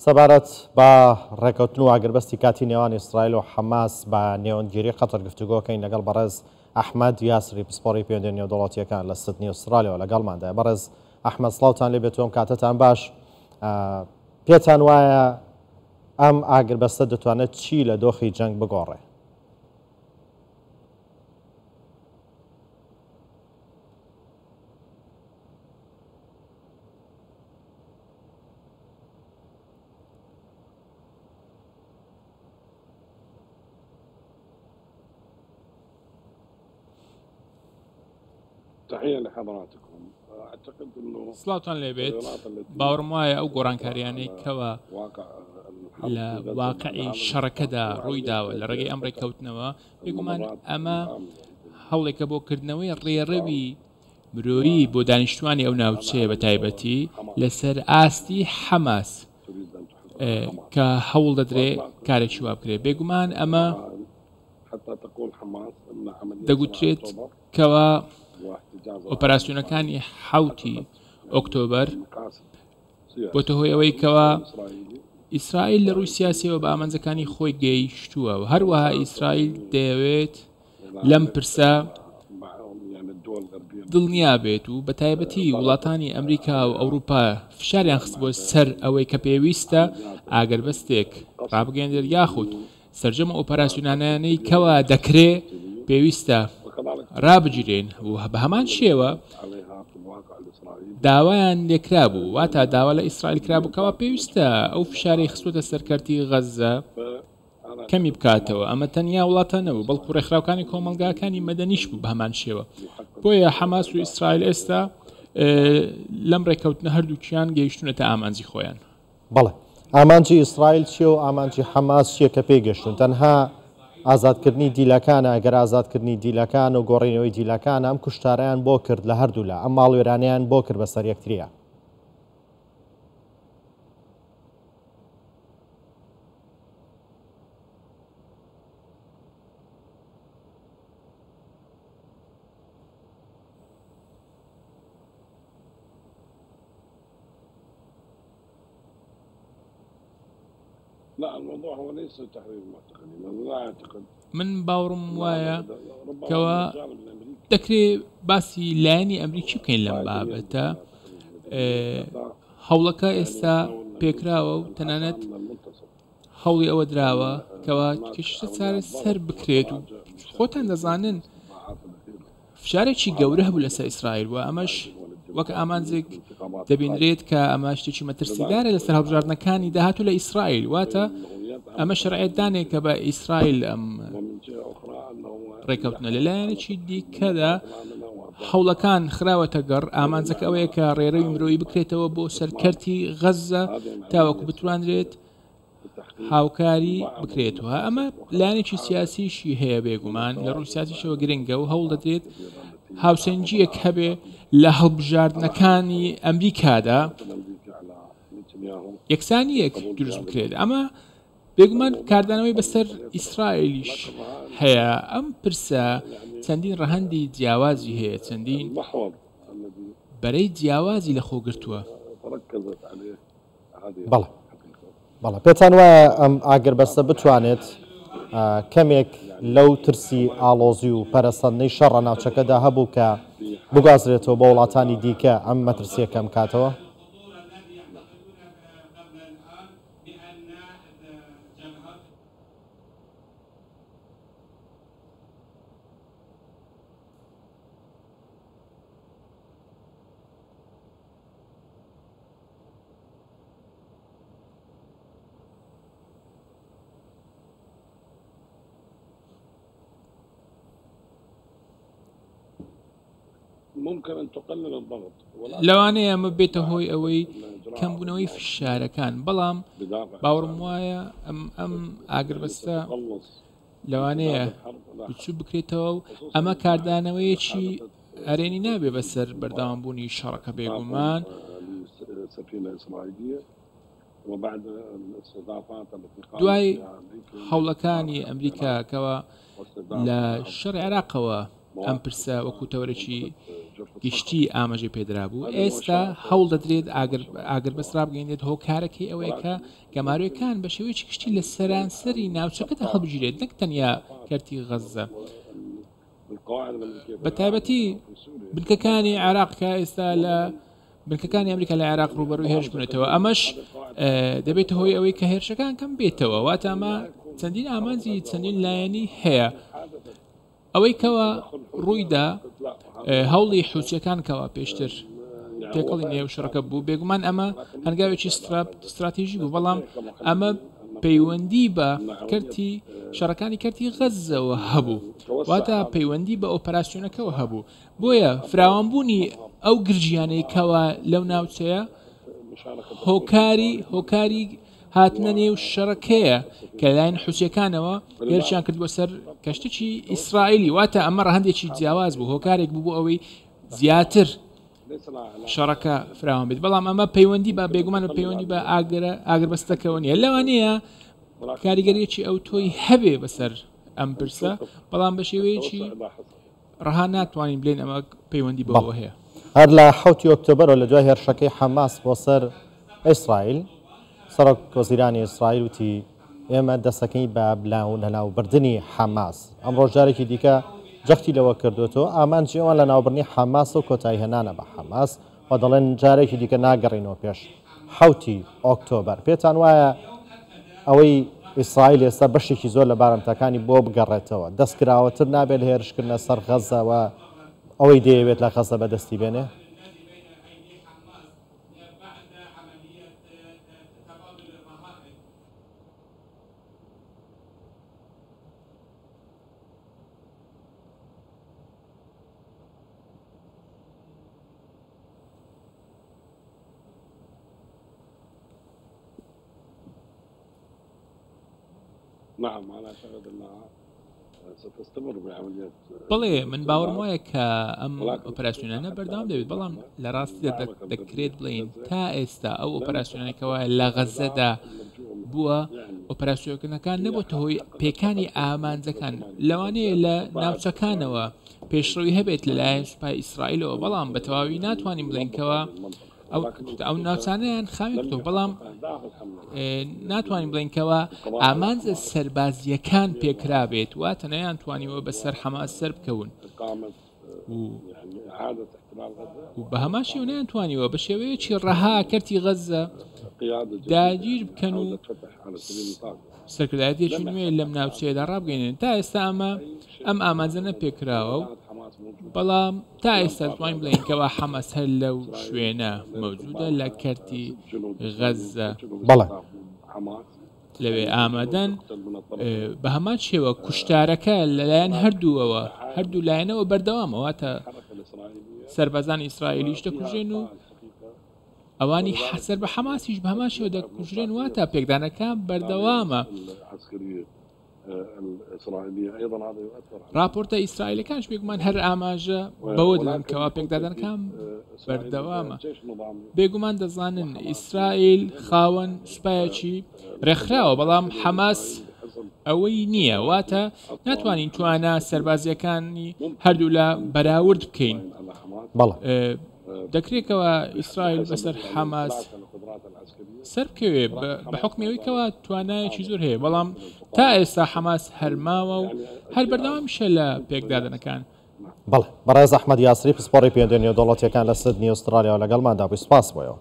سەبارەت بە ڕێکەوتن و ئاگربەستی کاتی نێوان ئیسرائیل و حەماس بە نێوەندگیری قەتەر گفتوگۆکەین لەگەڵ بەڕێز ئەحمەد یاسری پسپۆڕی پەیوەندیە نێودەوڵەتیەکان لە سیدنی ئوسترالیاوە لەگەڵماندا. بەڕێز ئەحمەد سڵاوتان لێ بێتەوە، کاتتان باش. پێتان وایە ئەم ئاگربەستە دەتوانێت چی لە دۆخی جەنگ بگۆڕێ؟ تحية لحضراتكم. أعتقد أنه سڵاوتان لێبێت، باوەڕم وایە ئەو گۆڕانکاریانەی کەوە لە واقعی شەڕەکەدا ڕوویداوە لە ڕێگەی ئەم ڕێککەوتنەوە، بێگومان ئەمە هەوڵێکە بۆ کردنەوەی ڕێڕەوی مرۆیی بۆ دانیشتوانی ئەو ناوچەیە بە تایبەتی لەسەر ئاستی حەماس کە هەوڵ دەدرێ کارێکی وا بکرێت. بێگومان ئەمە دەگوترێت کەوە ئۆپەراسیۆنەکانی 7 ئۆکتۆبەر بۆتە هۆی ئەوەی کەوە ئیسرائیل لە ڕووی سیاسیەوە بە ئامانجەکانی خۆی گەیشتووە و هەروەها ئیسرائیل دەیەوێت لەم پرسە دڵنیا بێت و بە تایبەتی وڵاتانی ئەمریکا و ئەوروپا فشاریان خست بۆ سەر ئەوەی کە پێویستە ئاگربەستێک ڕابگەێنێت یاخود سەرجەمە ئۆپەراسیۆنانەی کەوە دەکرێ پێویستە ڕابگیرێن و بە هەمان شێوە داوایان لێکرا بوو، واتە داوا لە ئیسرائیل کرابووکەوە پێویستە ئەو فشارەی خستوتە سەرکەرتی غەزە کەمی بکاتەوە. ئەمە تەنیا وڵاتە نەبوو، بەڵکو ڕێکخراوەکانی کۆمەلگاکانی مەدەنیش بوو بە هەمان شێوە. بۆیە حەماس و ئیسرائیل ئێستا لەم ڕێکەوتنە هەردووکیان گەیشتونەتە ئامانجی خۆیان. بەڵێ، ئامانجی ئیسرائیل چیە و ئامانجی حەماس چیە کە پێی گەشتون؟ تەنها ئازادکردنی دیلەکانە. ئەگەر ئازادکردنی دیلەکان و گۆڕینەوەی دیلەکان ئەم کوشتارەیان بۆ کرد لە هەردوو لە ئەم ماڵوێرانیان بۆ کرد بەسەر یەکتریە. لا، الموضوع هو ليس تحرير المعتقلين. أنا لا أعتقد. من باوەڕم وایە کەوە دەکرێت باسی لایەنی ئەمریکی بکەین لەم بابەتە. هەوڵەکە ئێستا پێکراوە و تەنانەت هەوڵی ئەوە دراوە کەوە کەشتە چارە سەر بکرێت و خۆتان دەزانن فشارێکی گەورە هەبوو لەسەر ئیسرائیل و ئەمەش وەک ئامانجێک دەبینرێت کە ئەمە شتێکی مەترسیدارە لەسەر هەڵبژاردنەکانی داهاتوو لە ئیسرائیل. واتە ئەمە شەرعێتدانێک کە بە ئیسرائیل ئەم ڕێکەوتنە لەلایەنێکی دیکەدا هەوڵەکان خراوەتە گەڕ. ئامانجەکە ئەوەیە کە ڕێڕەوی مرۆیی بکرێتەوە بۆ سەرکەرتی غەزە تاوەکو بتوانرێت هاوکاری بکرێتەوە. ئەمە لایەنێکی سیاسیشی هەیە بێگومان، لە ڕووی سیاسیشەوە گرنگە و هەوڵ دەدرێت هاوسەنجیەک هەبێ لە هەڵبژاردنەکانی ئەمریکادا یەکسانیەک دروست بکرێت. ئەمە بێگومان کاردانەوەی بەسەر ئیسرائیلیش هەیە. ئەم پرسە چەندین ڕەهەندی جیاوازی هەیە، چەندین بەرەی جیاوازی لە خۆگرتووە. بەڵێ بەڵێ، پێتان وایە ئەم ئاگربەستە بتوانێت کەمێک لەو ترسی ئاڵۆزی و پەرەسەندنەی شەڕە ناوچەکەدا هەبوو کە بگوازرێتەوە بە وڵاتانی دیکە ئەم مەترسیەکەم کاتەوە؟ ممكن أن تقلل الضغط. لەوانەیە ئەمە بێتە هۆی ئەوەی کەمبوونەوەی فشارەکان، بەڵام باوەڕم وایە ئەم ئاگربەستە لەوانەیە بچوو بکرێتەوە و ئەمە کاردانەوەیەکی ئەرێنی نابێ بەسەر بەردەوامبوونی شەڕەکە بێگومان. دوای هەوڵەکانی ئەمریکاکەوە لە شەڕی عێراقەوە ئەم پرسە وەکو تەوەرەکی گشتی ئاماژەی پێدرا بوو ئێستا هەوڵ دەدرێت ئاگر بەسرا بگەێنێت هۆکارەکەی ئەوەیە کە گەمارویەکان بە شێوەیەکی گشتی لە سەرانسەری ناوچەکەدا هەڵبژێت نەک تەنیا کەرتی غەزە بە تایبەتی بنکەکانی عێراق کە ئێستا لە بنکەکانی ئەمریکا لە عێراق ڕوبەڕووی هێرش بوونێتەوە ئەمەش دەبێت هۆی ئەوەی کە هێرشەکان کەم بێتەوە واتە ئەمە چەندین ئامانجی چەندین لایەنی هەیە ئەوەی کەوە ڕوویدا هەوڵی حوچیەکان کەوا پێشتر تێکەڵی نێو شەڕەکە بوو بێگومان ئەمە هەنگاوێکی استراتیژی بوو بەڵام ئەمە پەیوەندی بە کەرتی شەڕەکانی کەرتی غەزەوە هەبوو واتە پەیوەندی بە ئۆپەراسیۆنەکەەوە هەبوو بۆیە فراوانبوونی ئەو گرژیانەی کەوا لەو ناوچەیە هۆکاری هاتنە نێو شەڕەکەیە کە لایەن حوچیەکانەوە هێرشیان کردووە سەر کەشتێکی ئیسرائیلی واتە ئەمە ڕەهەندێکی جیاواز بوو هۆکارێک بوو ئەوەی زیاتر شەڕەکە فراوان بێت بەڵام ئەمە پەیوەندی بە بێگومان بە پەیوەندی بە ئاگربەستەکەەوە نیە لەوانەیە کاریگەریەکی ئەو تۆی هەبێ بەسەر ئەم پرسە بەڵام بە شێوەیەکی ڕەها ناتوانین بڵێن ئەمە پەیوەندی بەوە هەیە هەر لە 7 ئۆکتۆبەرەوە لە دوای هێرشەکەی حەماس بۆ سەر ئیسرائیل سەرۆک وەزیرانی ئیسرائیل وتی ئێمە دەستەکەی بە بلاون لەناوبردنی حەماس ئەمڕۆ جارێکی دیکە جەختی لەوە کردوێتەوە ئامانجی ئەوان لە ناوبردنی حەماس و کۆتایی هێنانە بە حەماس و دەڵێن جارێکی دیکە ناگەڕینەوە پێش 7 ئۆکتۆبەر پێتان وایە ئەوەی ئیسرائیل ئێستا بەشێکی زۆر لە بارەمتەکانی بۆ بگەڕێتەوە دەستکراوەتر نابێت هێرشکردنە سەر غەزەوە ئەوەی دەیەوێت لە غەزە بەدەستی بێنێ نعم أنا أعتقد أنها ستستمر بعمليات بەڵێ من باوەڕم وایە کە ئەم ئۆپەراسیۆنانە بەردەوام دەبێت بەڵام لە ڕاستیدا دەکرێت بڵین تا ئێستا ئەو ئۆپەراسیۆنەکەوە لە غەزەدا بووە ئۆپەراسیۆنەکان نەبووە هۆی پێکانی ئامانجەکان لەوانەیە لە ناوچەکانەوە پێشڕەوی هەبێت لەلایەن سوپای ئیسرائیلەوە بەڵام بە تەواوی ناتوانین بڵێنکەوە ئەو ناوچانەیان خاوێن کتۆ بەڵام ناتوانین بڵێنکەوە ئامانجە سەربازیەکان پێکرابێت واتە نەیان توانیوە بەسەر حەماس سەر بکەون و بە هەمان شێوە نەیان توانیوە بە شێوەیەکی ڕەها کەرتی غەزە داگیر بکەن و سەرکردایەتێکی نوێ لەم ناوچەیەدا ڕابگەێنن تا ئێستا ئەم ئامانجە نەپێکراوە و بەڵام تا ئێستا توانین بڵێنکەوە حەماس هەر لەو شوێنە مەوجودە لە کەرتی غەزە بەڵێ لەوێ ئامادەن بە هەمان شێوە کوشتارەکە لەلایەن هەردوو لایەنەوە بەردەوامە واتە سەربازانی ئیسرائیلیش دەکوژێن و ئەوانی حەسەر بە حەماسیش بە هەمان شێوە دەکوژرێن واتە پێکدانەکان بەردەوامە راپۆرتە ئیسرائیلەکانش بێگومان هەر ئاماژە بەوە دەدەن کەوا پێکدادانەکان بەردەوامە بێگومان دەزانن ئیسرائیل خاوەن سوپایەکی ڕێکخراوە بەڵام حەماس ئەوەی نییە واتە ناتوانین توانە سەربازیەکانی هەردوو لە بەراورد بکەین دەکرێتەوە ئیسرائیل بەسەر حەماس سەر بکەوێ بە حکمەوەیکەوە توانایەکی زۆر هەیە بەڵام تا ئێستا حەماس هەرماوە و هەر بەردەوامیشە لە پێکدادنەکان بەڵێ بەڕێز ئەحمەد یاسری پسپۆڕی پێدێنی و دەوڵەتیەکان لە سیدنی ئوسترالیا و لەگەڵماندا بووی سپاس بۆیەوە